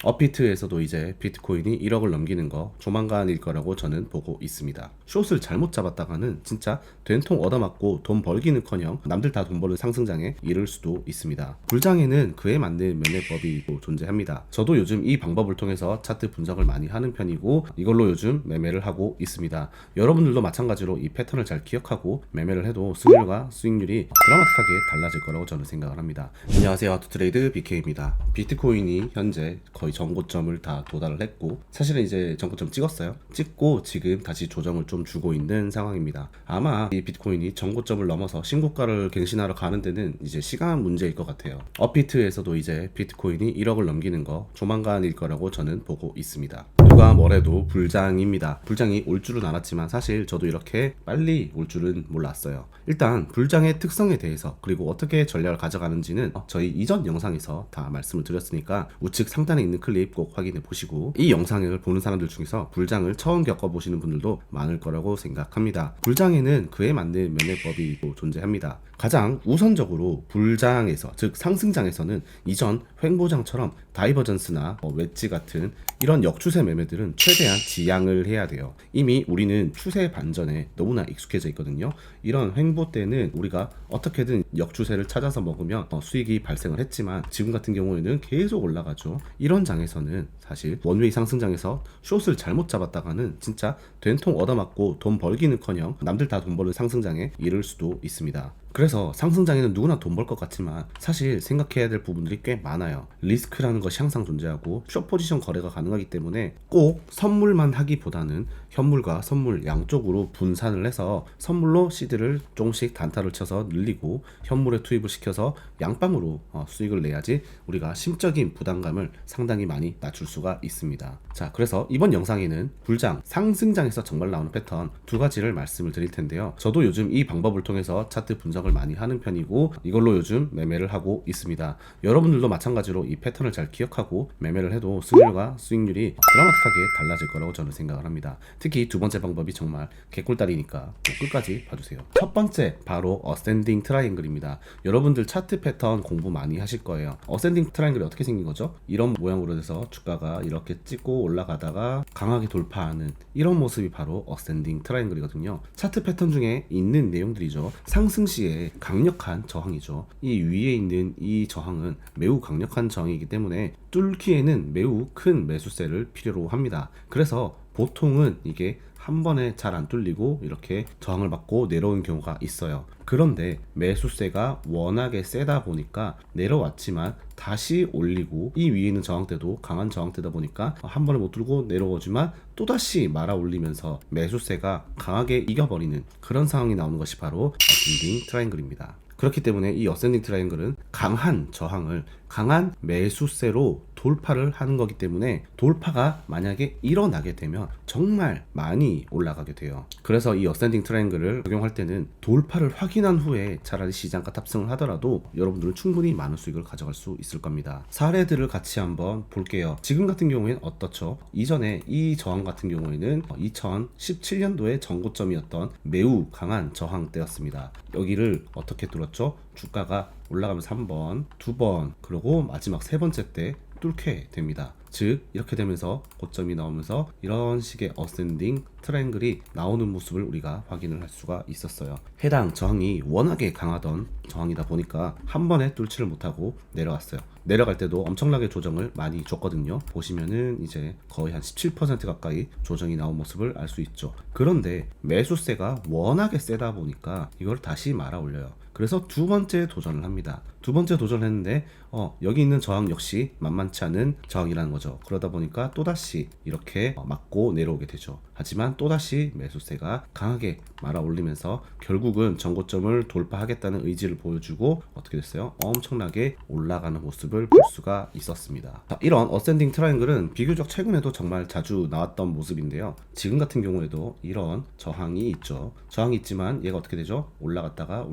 업비트에서도 이제 비트코인이 1억을 넘기는 거 조만간일 거라고 저는 보고 있습니다. 숏을 잘못 잡았다가는 진짜 된통 얻어맞고 돈 벌기는커녕 남들 다 돈 버는 상승장에 이를 수도 있습니다. 불장에는 그에 맞는 매매법이 존재합니다. 저도 요즘 이 방법을 통해서 차트 분석을 많이 하는 편이고 이걸로 요즘 매매를 하고 있습니다. 여러분들도 마찬가지로 이 패턴을 잘 기억하고 매매를 해도 수익률과 수익률이 드라마틱하게 달라질 거라고 저는 생각을 합니다. 안녕하세요, 하투트레이드 BK입니다. 비트코인이 현재 거의 전고점을 다 도달을 했고 사실은 이제 전고점 찍고 지금 다시 조정을 좀 주고 있는 상황입니다. 아마 이 비트코인이 전고점을 넘어서 신고가를 갱신하러 가는 데는 이제 시간 문제일 것 같아요. 업비트에서도 이제 비트코인이 1억을 넘기는 거 조만간일 거라고 저는 보고 있습니다. 누가 뭐래도 불장입니다. 불장이 올 줄은 알았지만 사실 저도 이렇게 빨리 올 줄은 몰랐어요. 일단 불장의 특성에 대해서 그리고 어떻게 전략을 가져가는지는 저희 이전 영상에서 다 말씀을 드렸으니까 우측 상단에 있는 클립 꼭 확인해 보시고 이 영상을 보는 사람들 중에서 불장을 처음 겪어보시는 분들도 많을 거라고 생각합니다. 불장에는 그에 맞는 매매법이 존재합니다. 가장 우선적으로 불장에서 즉 상승장에서는 이전 횡보장처럼 다이버전스나 웨지 같은 이런 역추세 매매들은 최대한 지양을 해야 돼요. 이미 우리는 추세 반전에 너무나 익숙해져 있거든요. 이런 횡보 때는 우리가 어떻게든 역추세를 찾아서 먹으면 수익이 발생을 했지만 지금 같은 경우에는 계속 올라가죠. 이런 장에서는 사실 원웨이 상승장에서 숏을 잘못 잡았다가는 진짜 된통 얻어맞고 돈 벌기는커녕 남들 다 돈 버는 상승장에 이를 수도 있습니다. 그래서 상승장에는 누구나 돈 벌 것 같지만 사실 생각해야 될 부분들이 꽤 많아요. 리스크라는 것이 항상 존재하고 숏 포지션 거래가 가능하기 때문에 꼭 선물만 하기보다는 현물과 선물 양쪽으로 분산을 해서 선물로 시드를 조금씩 단타를 쳐서 늘리고 현물에 투입을 시켜서 양방으로 수익을 내야지 우리가 심적인 부담감을 상당히 많이 낮출 수가 있습니다. 자, 그래서 이번 영상에는 불장, 상승장에서 정말 나오는 패턴 두 가지를 말씀을 드릴 텐데요. 저도 요즘 이 방법을 통해서 차트 분석을 많이 하는 편이고 이걸로 요즘 매매를 하고 있습니다. 여러분들도 마찬가지로 이 패턴을 잘 기억하고 매매를 해도 수익률과 수익률이 드라마틱하게 달라질 거라고 저는 생각을 합니다. 특히 두 번째 방법이 정말 개꿀다리니까 끝까지 봐주세요. 첫 번째 바로 어센딩 트라이앵글입니다. 여러분들 차트 패턴 공부 많이 하실 거예요. 어센딩 트라이앵글이 어떻게 생긴 거죠? 이런 모양으로 돼서 주가가 이렇게 찍고 올라가다가 강하게 돌파하는 이런 모습이 바로 어센딩 트라이앵글이거든요. 차트 패턴 중에 있는 내용들이죠. 상승 시에 강력한 저항이죠. 이 위에 있는 이 저항은 매우 강력한 저항이기 때문에 뚫기에는 매우 큰 매수세를 필요로 합니다. 그래서 보통은 이게 한 번에 잘 안 뚫리고 이렇게 저항을 받고 내려오는 경우가 있어요. 그런데 매수세가 워낙에 세다 보니까 내려왔지만 다시 올리고 이 위에 있는 저항대도 강한 저항대다 보니까 한 번에 못 뚫고 내려오지만 또다시 말아 올리면서 매수세가 강하게 이겨버리는 그런 상황이 나오는 것이 바로 어센딩 트라이앵글입니다. 그렇기 때문에 이 어센딩 트라이앵글은 강한 저항을 강한 매수세로 돌파를 하는 거기 때문에 돌파가 만약에 일어나게 되면 정말 많이 올라가게 돼요. 그래서 이 어센딩 트라이앵글을 적용할 때는 돌파를 확인한 후에 차라리 시장가 탑승을 하더라도 여러분들은 충분히 많은 수익을 가져갈 수 있을 겁니다. 사례들을 같이 한번 볼게요. 지금 같은 경우에는 어떻죠? 이전에 이 저항 같은 경우에는 2017년도에 전고점이었던 매우 강한 저항대였습니다. 여기를 어떻게 뚫었죠? 주가가 올라가면서 한 번, 두 번, 그리고 마지막 세 번째 때 뚫게 됩니다. 즉 이렇게 되면서 고점이 나오면서 이런 식의 어센딩 트라이앵글이 나오는 모습을 우리가 확인을 할 수가 있었어요. 해당 저항이 워낙에 강하던 저항이다 보니까 한 번에 뚫지를 못하고 내려왔어요. 내려갈 때도 엄청나게 조정을 많이 줬거든요. 보시면은 이제 거의 한 17% 가까이 조정이 나온 모습을 알 수 있죠. 그런데 매수세가 워낙에 세다 보니까 이걸 다시 말아 올려요. 그래서 두 번째 도전을 합니다. 두 번째 도전을 했는데 여기 있는 저항 역시 만만치 않은 저항이라는 거죠. 그러다 보니까 또다시 이렇게 맞고 내려오게 되죠. 하지만 또다시 매수세가 강하게 말아 올리면서 결국은 전고점을 돌파하겠다는 의지를 보여주고 어떻게 됐어요? 엄청나게 올라가는 모습을 볼 수가 있었습니다. 자, 이런 어센딩 트라이앵글은 비교적 최근에도 정말 자주 나왔던 모습인데요. 지금 같은 경우에도 이런 저항이 있죠. 저항이 있지만 얘가 어떻게 되죠? 올라갔다가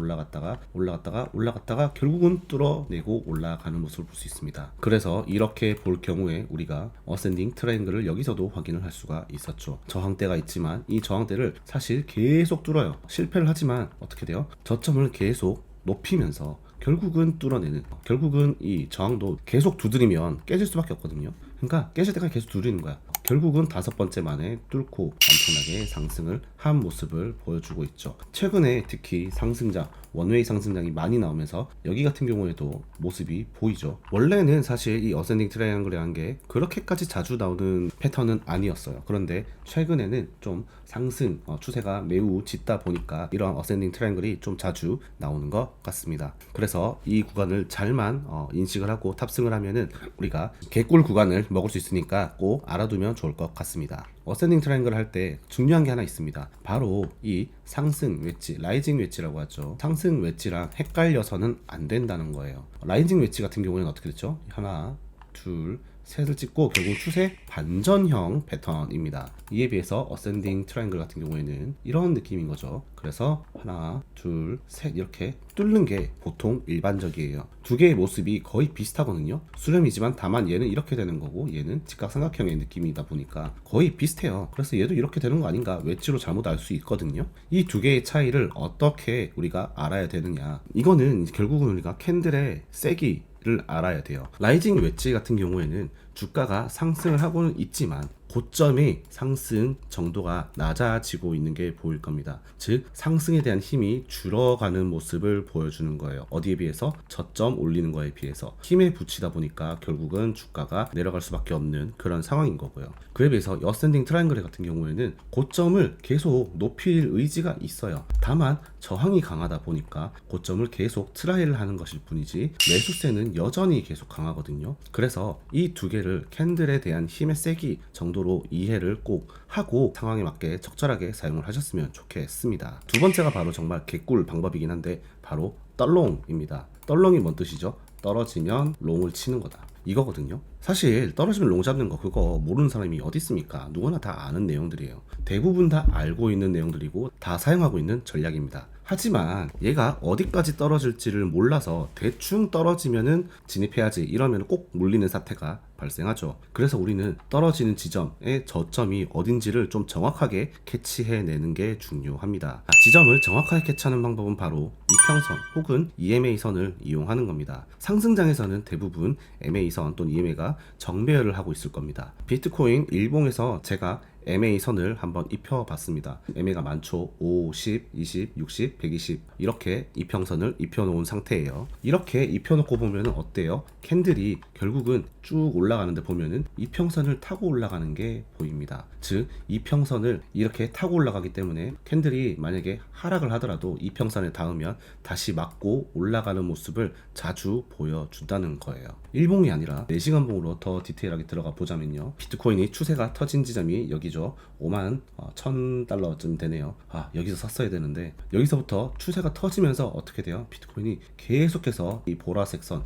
결국은 뚫어내고 올라가는 모습을 볼 수 있습니다. 그래서 이렇게 볼 경우에 우리가 어센딩 트라이앵글을 여기서도 확인을 할 수가 있었죠. 저항대가 있지만 이 저항대를 사실 계속 뚫어요. 실패를 하지만 어떻게 돼요? 저점을 계속 높이면서 결국은 뚫어내는, 결국은 이 저항도 계속 두드리면 깨질 수밖에 없거든요. 그러니까 깨질 때까지 계속 누리는 거야. 결국은 5번째 만에 뚫고 엄청나게 상승을 한 모습을 보여주고 있죠. 최근에 특히 상승장, 원웨이 상승장이 많이 나오면서 여기 같은 경우에도 모습이 보이죠. 원래는 사실 이 어센딩 트라이앵글이라는 게 그렇게까지 자주 나오는 패턴은 아니었어요. 그런데 최근에는 좀 상승 추세가 매우 짙다 보니까 이런 어센딩 트라이앵글이 좀 자주 나오는 것 같습니다. 그래서 이 구간을 잘만 인식을 하고 탑승을 하면은 우리가 개꿀 구간을 먹을 수 있으니까 꼭 알아두면 좋을 것 같습니다. 어센딩 트라이앵글 할 때 중요한 게 하나 있습니다. 바로 이 상승 웨지, 라이징 웨지라고 하죠. 상승 웨지랑 헷갈려서는 안 된다는 거예요. 라이징 웨지 같은 경우에는 어떻게 됐죠? 하나, 둘, 셋을 찍고 결국 추세 반전형 패턴입니다. 이에 비해서 어센딩 트라이앵글 같은 경우에는 이런 느낌인 거죠. 그래서 하나, 둘, 셋 이렇게 뚫는 게 보통 일반적이에요. 두 개의 모습이 거의 비슷하거든요. 수렴이지만 다만 얘는 이렇게 되는 거고 얘는 직각삼각형의 느낌이다 보니까 거의 비슷해요. 그래서 얘도 이렇게 되는 거 아닌가 웨지로 잘못 알 수 있거든요. 이 두 개의 차이를 어떻게 우리가 알아야 되느냐, 이거는 결국은 우리가 캔들의 세기 를 알아야 돼요. 라이징 웨지 같은 경우에는 주가가 상승을 하고는 있지만 고점의 상승 정도가 낮아지고 있는 게 보일 겁니다. 즉 상승에 대한 힘이 줄어가는 모습을 보여주는 거예요. 어디에 비해서? 저점 올리는 거에 비해서 힘에 붙이다 보니까 결국은 주가가 내려갈 수밖에 없는 그런 상황인 거고요. 그에 비해서 어센딩 트라이앵글 같은 경우에는 고점을 계속 높일 의지가 있어요. 다만 저항이 강하다 보니까 고점을 계속 트라이를 하는 것일 뿐이지 매수세는 여전히 계속 강하거든요. 그래서 이 두 개를 캔들에 대한 힘의 세기 정도로 이해를 꼭 하고 상황에 맞게 적절하게 사용을 하셨으면 좋겠습니다. 두 번째가 바로 정말 개꿀 방법이긴 한데 바로 떨롱입니다. 떨롱이 뭔 뜻이죠? 떨어지면 롱을 치는 거다, 이거거든요. 사실 떨어지면 롱 잡는 거 그거 모르는 사람이 어디 있습니까? 누구나 다 아는 내용들이에요. 대부분 다 알고 있는 내용들이고 다 사용하고 있는 전략입니다. 하지만 얘가 어디까지 떨어질지를 몰라서 대충 떨어지면은 진입해야지 이러면 꼭 물리는 사태가 발생하죠. 그래서 우리는 떨어지는 지점의 저점이 어딘지를 좀 정확하게 캐치해내는 게 중요합니다. 지점을 정확하게 캐치하는 방법은 바로 이평선 혹은 EMA선을 이용하는 겁니다. 상승장에서는 대부분 MA선 또는 EMA가 정배열을 하고 있을 겁니다. 비트코인 일봉에서 제가 MA선을 한번 입혀봤습니다. MA가 많죠. 5, 10, 20, 60, 120 이렇게 이평선을 입혀놓은 상태예요. 이렇게 입혀놓고 보면 어때요? 캔들이 결국은 쭉 올라가는데 보면은 이평선을 타고 올라가는 게 보입니다. 즉 이평선을 이렇게 타고 올라가기 때문에 캔들이 만약에 하락을 하더라도 이평선에 닿으면 다시 맞고 올라가는 모습을 자주 보여준다는 거예요. 일봉이 아니라 4시간 봉으로 더 디테일하게 들어가 보자면요, 비트코인이 추세가 터진 지점이 여기죠. 5만 1000달러쯤 되네요. 여기서 샀어야 되는데 여기서부터 추세가 터지면서 어떻게 돼요? 비트코인이 계속해서 이 보라색 선이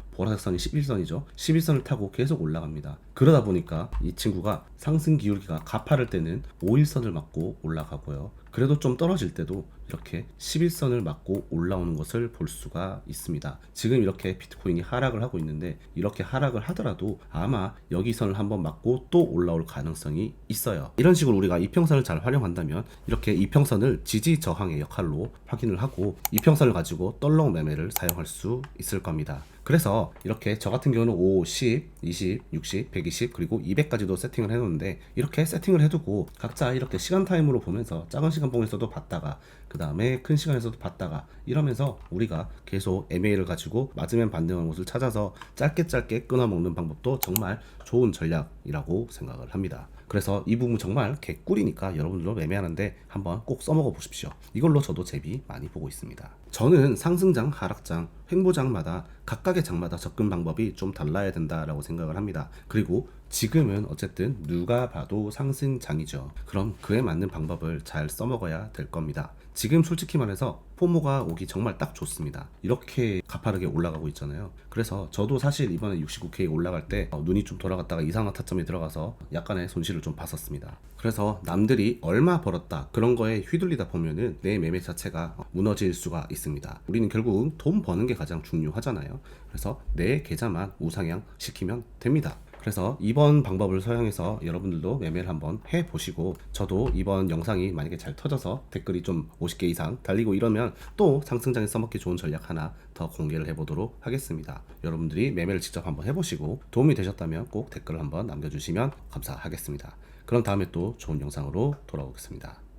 11선이죠 11선을 타고 계속 올라갑니다. 그러다 보니까 이 친구가 상승 기울기가 가파를 때는 5일선을 맞고 올라가고요, 그래도 좀 떨어질 때도 이렇게 11선을 맞고 올라오는 것을 볼 수가 있습니다. 지금 이렇게 비트코인이 하락을 하고 있는데 이렇게 하락을 하더라도 아마 여기 선을 한번 맞고 또 올라올 가능성이 있어요. 이런 식으로 우리가 이평선을 잘 활용한다면 이렇게 이평선을 지지 저항의 역할로 확인을 하고 이평선을 가지고 떨롱 매매를 사용할 수 있을 겁니다. 그래서 이렇게 저 같은 경우는 5, 10, 20, 60, 120 그리고 200까지도 세팅을 해놓는데 이렇게 세팅을 해두고 각자 이렇게 시간 타임으로 보면서 작은 시간봉에서도 봤다가 그 다음에 큰 시간에서도 봤다가 이러면서 우리가 계속 MA를 가지고 맞으면 반등하는 곳을 찾아서 짧게 끊어먹는 방법도 정말 좋은 전략이라고 생각을 합니다. 그래서 이 부분 정말 개꿀이니까 여러분들도 매매하는데 한번 꼭 써먹어 보십시오. 이걸로 저도 재미 많이 보고 있습니다. 저는 상승장, 하락장, 횡보장마다 각각의 장마다 접근 방법이 좀 달라야 된다라고 생각을 합니다. 그리고 지금은 어쨌든 누가 봐도 상승장이죠. 그럼 그에 맞는 방법을 잘 써먹어야 될 겁니다. 지금 솔직히 말해서 포모가 오기 정말 딱 좋습니다. 이렇게 가파르게 올라가고 있잖아요. 그래서 저도 사실 이번에 69K 올라갈 때 눈이 좀 돌아갔다가 이상한 타점에 들어가서 약간의 손실을 좀 봤었습니다. 그래서 남들이 얼마 벌었다 그런 거에 휘둘리다 보면은 내 매매 자체가 무너질 수가 있습니다. 우리는 결국 돈 버는 게 가장 중요하잖아요. 그래서 내 계좌만 우상향 시키면 됩니다. 그래서 이번 방법을 사용해서 여러분들도 매매를 한번 해보시고, 저도 이번 영상이 만약에 잘 터져서 댓글이 좀 50개 이상 달리고 이러면 또 상승장에 써먹기 좋은 전략 하나 더 공개를 해보도록 하겠습니다. 여러분들이 매매를 직접 한번 해보시고 도움이 되셨다면 꼭 댓글을 한번 남겨주시면 감사하겠습니다. 그럼 다음에 또 좋은 영상으로 돌아오겠습니다.